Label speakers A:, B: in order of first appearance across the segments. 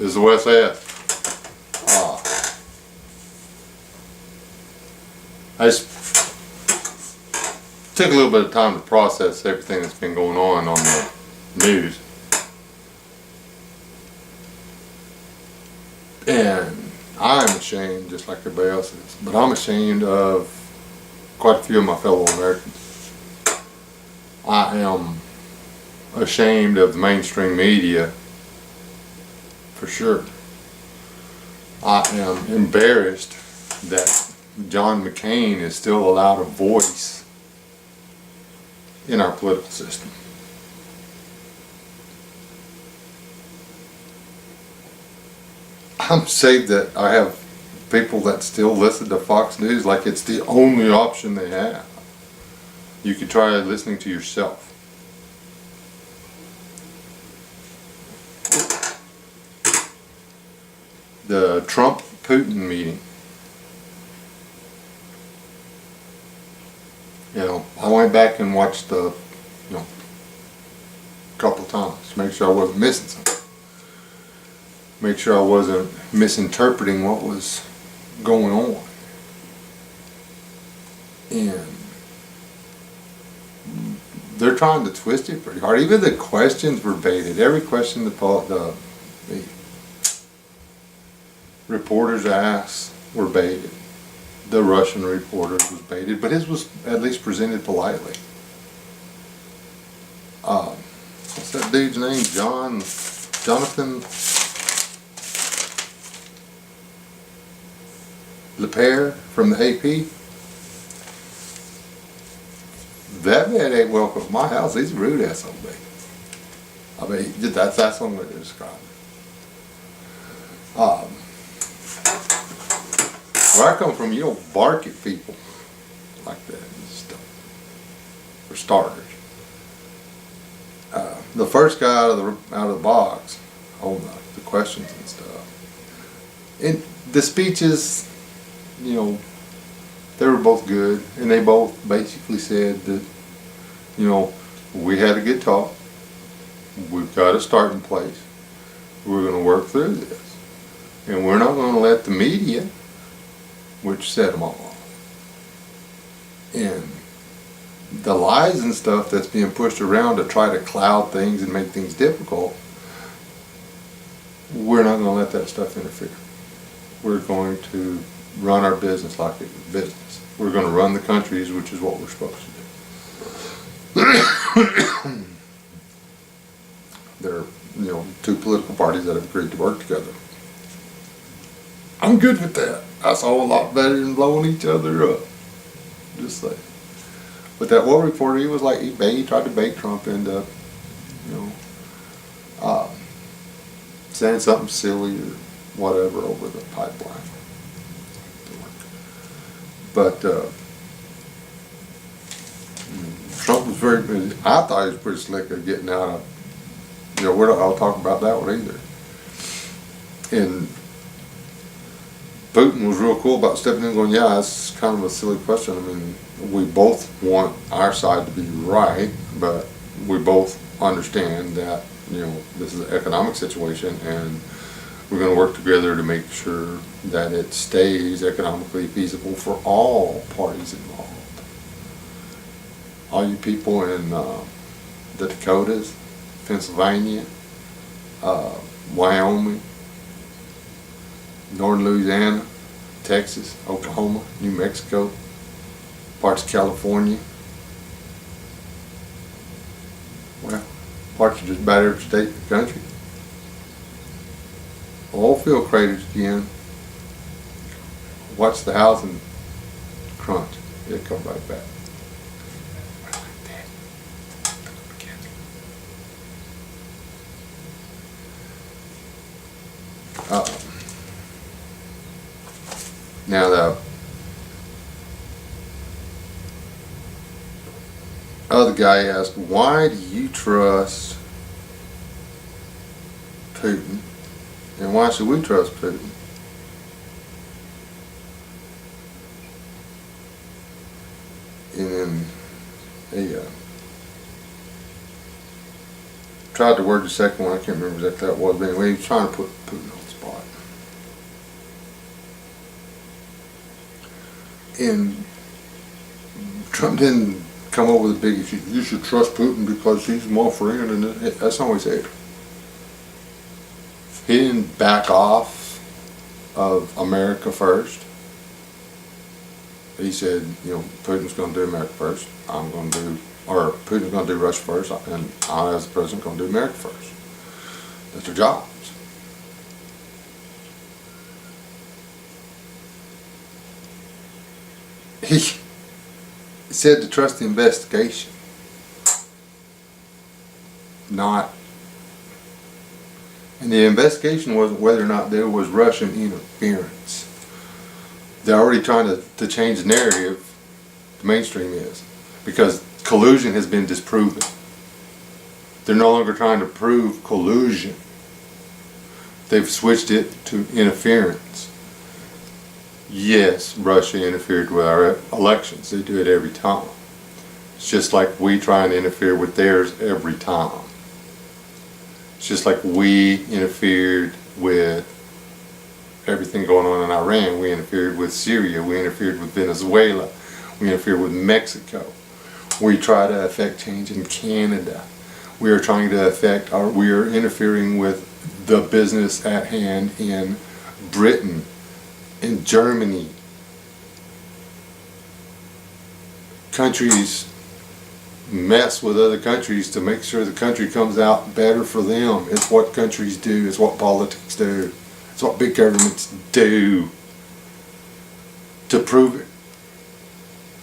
A: This is Wes S. I just took a little bit of time to process everything that's been going on the news. And I'm ashamed, just like everybody else is, but I'm ashamed of quite a few of my fellow Americans. I am ashamed of the mainstream media, for sure. I am embarrassed that John McCain is still allowed a voice in our political system. I'm saved that I have people that still listen to Fox News like it's the only option they have. You could try listening to yourself. The Trump-Putin meeting. You know, I went back and watched the, a couple of times to make sure I wasn't missing something. Make sure I wasn't misinterpreting what was going on. And they're trying to twist it pretty hard. Even the questions were baited. Every question the reporters asked were baited. The Russian reporters was baited, but his was at least presented politely. What's that dude's name? Jonathan LePere from the AP. That man ain't welcome at my house. He's a rude SOB. I mean, that's one way to describe it. Where I come from, you don't bark at people like that and stuff, for starters. The first guy out of the box on the questions and stuff. And the speeches, they were both good, and they both basically said that, we had a good talk. We've got a starting place. We're going to work through this, and we're not going to let the media, which set them all off. And the lies and stuff that's being pushed around to try to cloud things and make things difficult, we're not going to let that stuff interfere. We're going to run our business like it was business. We're going to run the countries, which is what we're supposed to do. There are, two political parties that have agreed to work together. I'm good with that. That's all a lot better than blowing each other up. Just saying. But that one reporter, he was like, he tried to bait Trump into, saying something silly or whatever over the pipeline. But Trump was very busy. I thought he was pretty slick at getting out of, I'll talk about that one either. And Putin was real cool about stepping in and going, yeah, that's kind of a silly question. I mean, we both want our side to be right, but we both understand that, this is an economic situation, and we're going to work together to make sure that it stays economically feasible for all parties involved. All you people in the Dakotas, Pennsylvania, Wyoming, Northern Louisiana, Texas, Oklahoma, New Mexico, parts of California. Well, parts of just about every state in the country. Oil field craters again. Watch the housing crunch. It'll come right back. Now the other guy asked, why do you trust Putin, and why should we trust Putin? And then he tried to word the second one. I can't remember exactly what it was, but anyway, he was trying to put Putin on the spot. And Trump didn't come up with a big issue. You should trust Putin because he's my friend, and that's not what he said. He didn't back off of America first. He said, you know, Putin's going to do America first. Putin's going to do Russia first, and I, as the president, going to do America first. That's their jobs. He said to trust the investigation, not. And the investigation wasn't whether or not there was Russian interference. They're already trying to change the narrative. The mainstream is, because collusion has been disproven. They're no longer trying to prove collusion. They've switched it to interference. Yes, Russia interfered with our elections. They do it every time. It's just like we try and interfere with theirs every time. It's just like we interfered with everything going on in Iran. We interfered with Syria. We interfered with Venezuela. We interfered with Mexico. We try to affect change in Canada. We are trying to affect, we are interfering with the business at hand in Britain, in Germany. Countries mess with other countries to make sure the country comes out better for them. It's what countries do. It's what politics do. It's what big governments do. To prove it,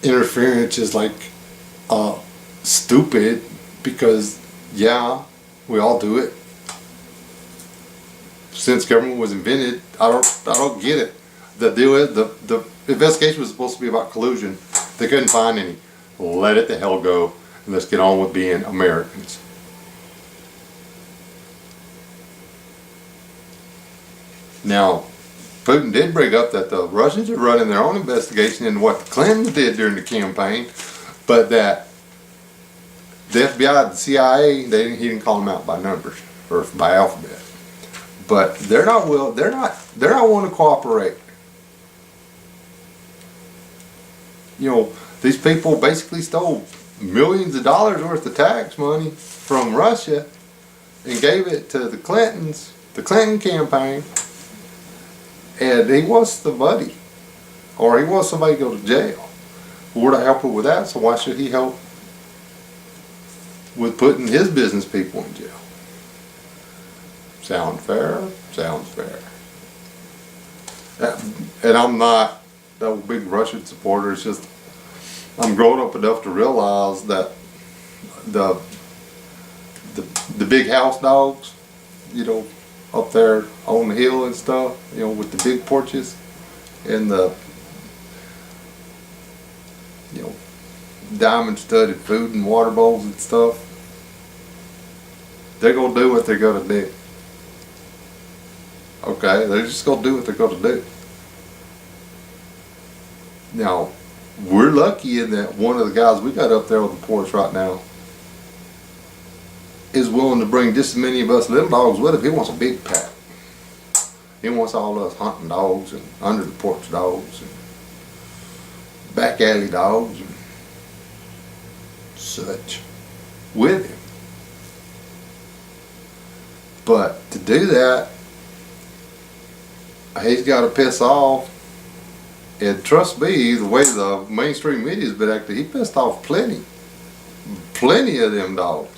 A: interference is like stupid, because yeah, we all do it. Since government was invented, I don't get it. The deal is the investigation was supposed to be about collusion. They couldn't find any. Let it the hell go. And let's get on with being Americans. Now, Putin did bring up that the Russians are running their own investigation into what the Clintons did during the campaign, but that the FBI, the CIA, he didn't call them out by numbers or by alphabet, but they're not willing to cooperate. You know, these people basically stole millions of dollars worth of tax money from Russia and gave it to the Clintons, the Clinton campaign, and he wants the money, or he wants somebody to go to jail. We're not helping with that, so why should he help with putting his business people in jail? Sound fair? Sounds fair. And I'm not a big Russian supporter. It's just I'm grown up enough to realize that the big house dogs, you know, up there on the hill and stuff, you know, with the big porches and the, you know, diamond studded food and water bowls and stuff, they're gonna do what they're gonna do. Okay, they're just gonna do what they're gonna do. Now, we're lucky in that one of the guys we got up there on the porch right now is willing to bring just as many of us little dogs with him. He wants a big pack. He wants all us hunting dogs and under the porch dogs and back alley dogs and such with him. But to do that, he's got to piss off. And trust me, the way the mainstream media's been acting, he pissed off plenty of them dogs.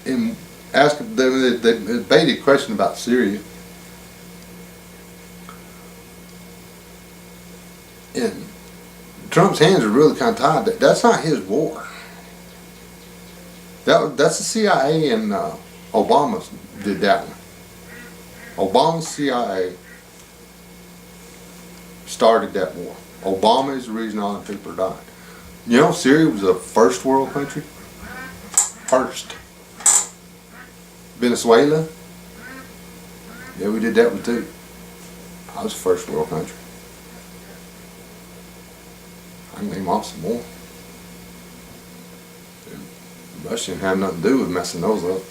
A: And asking them, they debated a question about Syria. And Trump's hands are really kind of tied. That's not his war. That's the CIA, and Obama did that one. Obama's CIA started that war. Obama is the reason all the people are dying. You know, Syria was a first world country. First. Venezuela, yeah, we did that one too. I was a first world country. I can name off some more. Russia didn't have nothing to do with messing those up.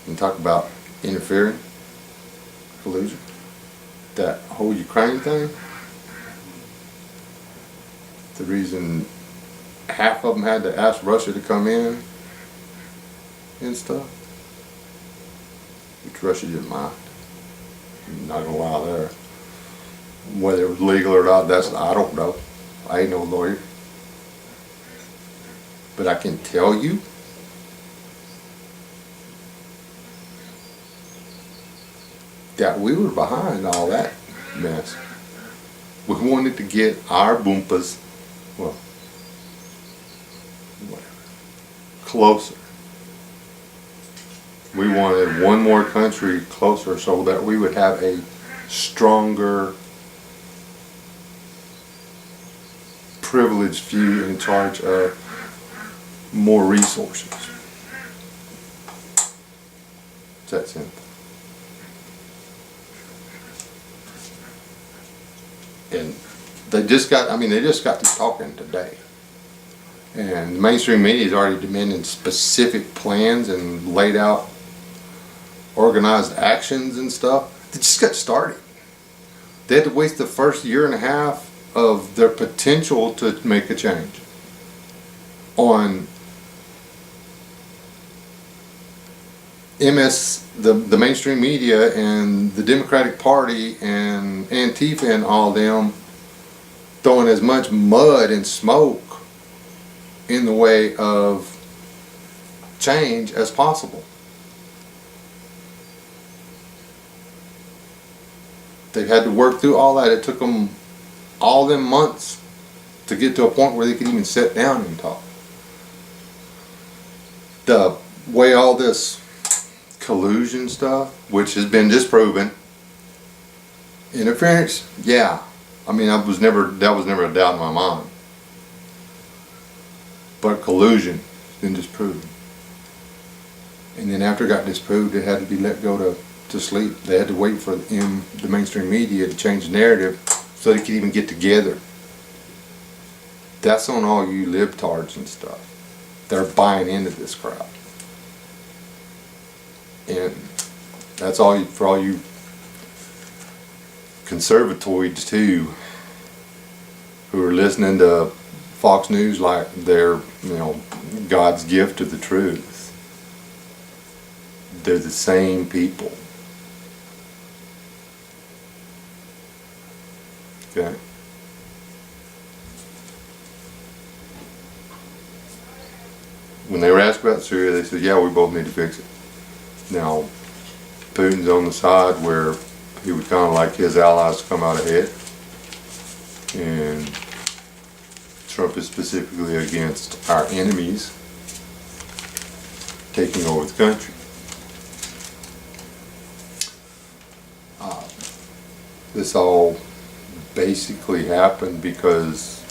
A: And talk about interfering, collusion. That whole Ukraine thing, the reason half of them had to ask Russia to come in and stuff, which Russia didn't mind. I'm not gonna lie there. Whether it was legal or not, I don't know. I ain't no lawyer. But I can tell you that we were behind all that mess. We wanted to get our boompas, well, whatever, closer. We wanted one more country closer so that we would have a stronger, privileged few in charge of more resources. It's that simple. And they just got to talking today. And the mainstream media is already demanding specific plans and laid out organized actions and stuff. They just got started. They had to waste the first year and a half of their potential to make a change on the mainstream media and the Democratic Party and Antifa and all them throwing as much mud and smoke in the way of change as possible. They've had to work through all that. It took them all them months to get to a point where they could even sit down and talk. The way all this collusion stuff, which has been disproven, interference, yeah. I mean, that was never a doubt in my mind. But collusion has been disproven. And then after it got disproved, it had to be let go to sleep. They had to wait for the mainstream media to change the narrative so they could even get together. That's on all you libtards and stuff. They're buying into this crap. And that's all for all you conservatoids too, who are listening to Fox News like they're, God's gift to the truth. They're the same people. Okay? When they were asked about Syria, they said, yeah, we both need to fix it. Now, Putin's on the side where he would kind of like his allies to come out ahead. And Trump is specifically against our enemies taking over the country. This all basically happened because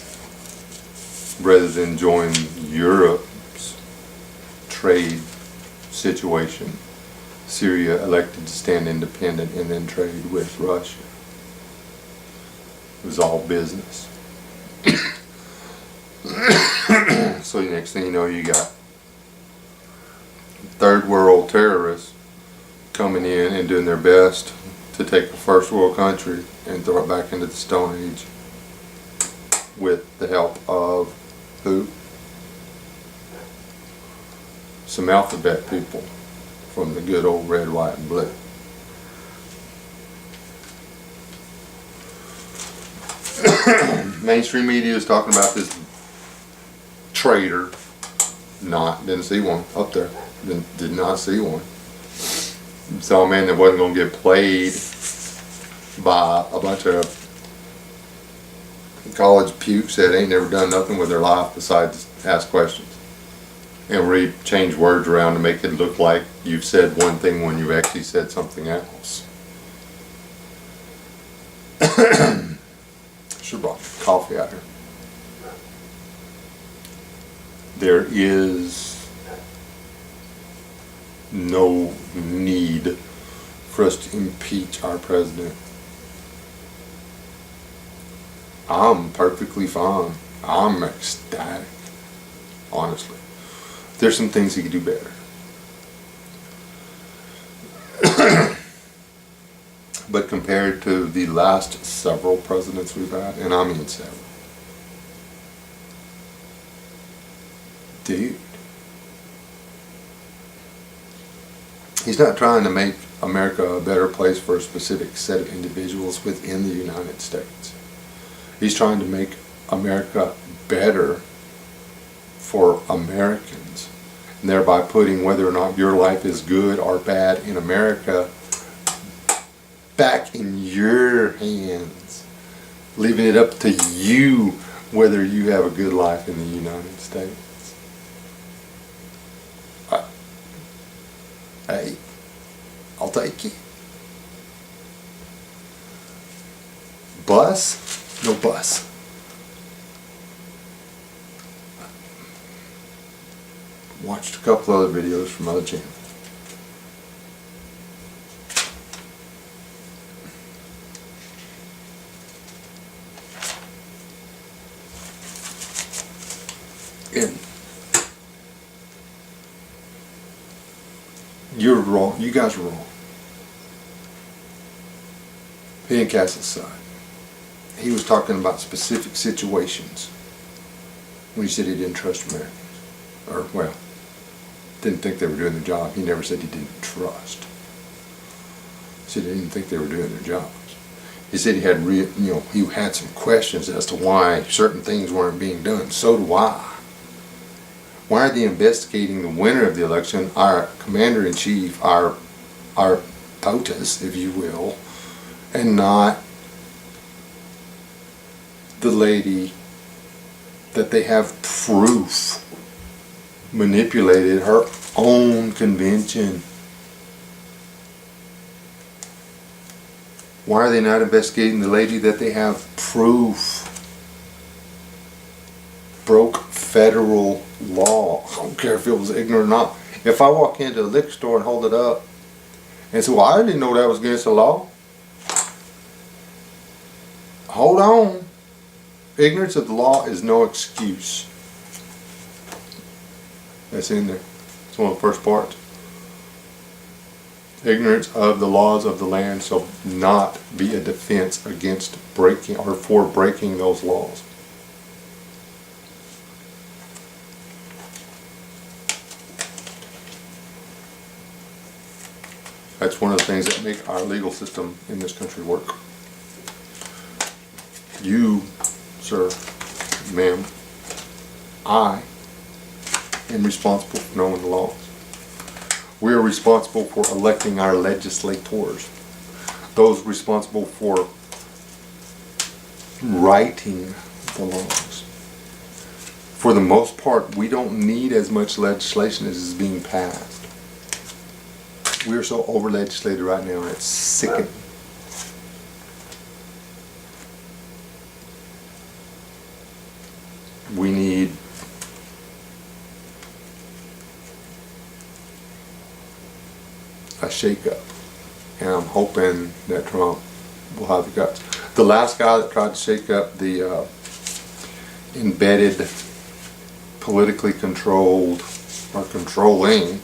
A: rather than join Europe's trade situation, Syria elected to stand independent and then trade with Russia. It was all business. So the next thing you know, you got third world terrorists coming in and doing their best to take a first world country and throw it back into the Stone Age with the help of who? Some alphabet people from the good old red, white, and blue. Mainstream media is talking about this traitor. Didn't see one up there. Did not see one. Saw a man that wasn't going to get played by a bunch of college pukes that ain't never done nothing with their life besides ask questions and change words around to make it look like you've said one thing when you actually said something else. Should have brought coffee out here. There is no need for us to impeach our president. I'm perfectly fine. I'm ecstatic, honestly. There's some things he could do better. But compared to the last several presidents we've had, and I mean several, dude, he's not trying to make America a better place for a specific set of individuals within the United States. He's trying to make America better for Americans, and thereby putting whether or not your life is good or bad in America back in your hands, leaving it up to you whether you have a good life in the United States. Hey, I'll take it. Bus? No bus. Watched a couple other videos from other channels. And you're wrong. You guys are wrong. He didn't cast his side. He was talking about specific situations when he said he didn't trust Americans. Or, well, didn't think they were doing their job. He never said he didn't trust. He said he didn't think they were doing their jobs. He said he had he had some questions as to why certain things weren't being done. So do I. Why are they investigating the winner of the election, our commander-in-chief, our POTUS, if you will, and not the lady that they have proof manipulated her own convention? Why are they not investigating the lady that they have proof broke federal law? I don't care if it was ignorant or not. If I walk into a liquor store and hold it up and say, well, I didn't know that was against the law. Hold on. Ignorance of the law is no excuse. That's in there. It's one of the first parts. Ignorance of the laws of the land shall not be a defense against breaking or for breaking those laws. That's one of the things that make our legal system in this country work. You, sir, ma'am, I am responsible for knowing the laws. We are responsible for electing our legislators, those responsible for writing the laws. For the most part, we don't need as much legislation as is being passed. We are so over-legislated right now, it's sickening. We need a shake-up, and I'm hoping that Trump will have the guts. The last guy that tried to shake up the embedded, politically controlled, or controlling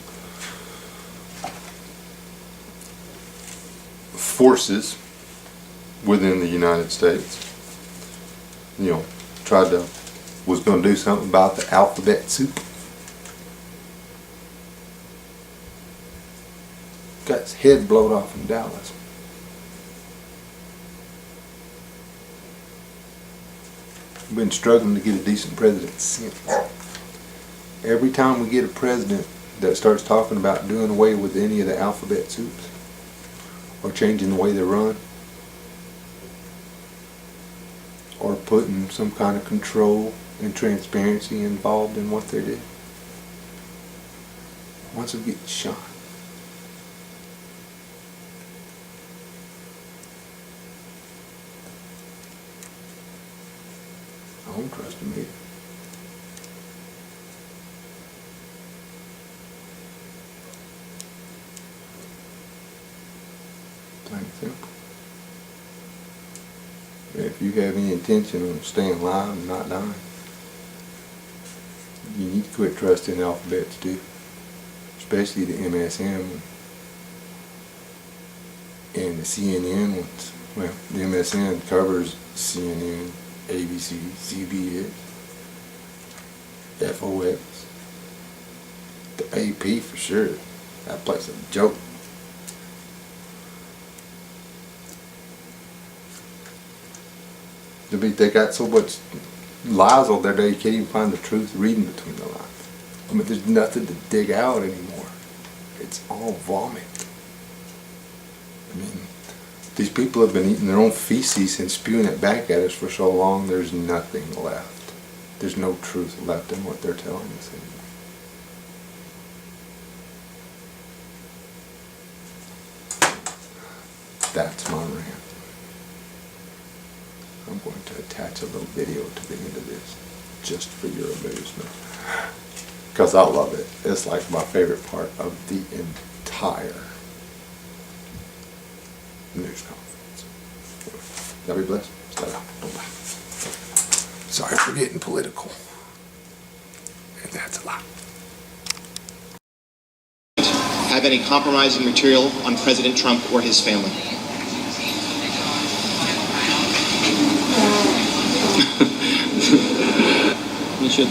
A: forces within the United States, was going to do something about the alphabet soup. Got his head blown off in Dallas. We've been struggling to get a decent president since. Every time we get a president that starts talking about doing away with any of the alphabet soups or changing the way they run or putting some kind of control and transparency involved in what they do, once we get shot. I don't trust him either. Plain and simple. If you have any intention of staying alive and not dying, you need to quit trusting alphabets too, especially the MSN and the CNN ones. Well, the MSN covers CNN, ABC, CBS, FOX, the AP for sure. That place is a joke. They got so much lies on there that you can't even find the truth reading between the lines. I mean, there's nothing to dig out anymore. It's all vomit. I mean, these people have been eating their own feces and spewing it back at us for so long, there's nothing left. There's no truth left in what they're telling us anymore. That's my rant. I'm going to attach a little video to the end of this, just for your amusement. Because I love it. It's like my favorite part of the entire news conference. Y'all be blessed. Stay out. Bye-bye. Sorry for getting political. And that's a lot.
B: Have any compromising material on President Trump or his family? You should.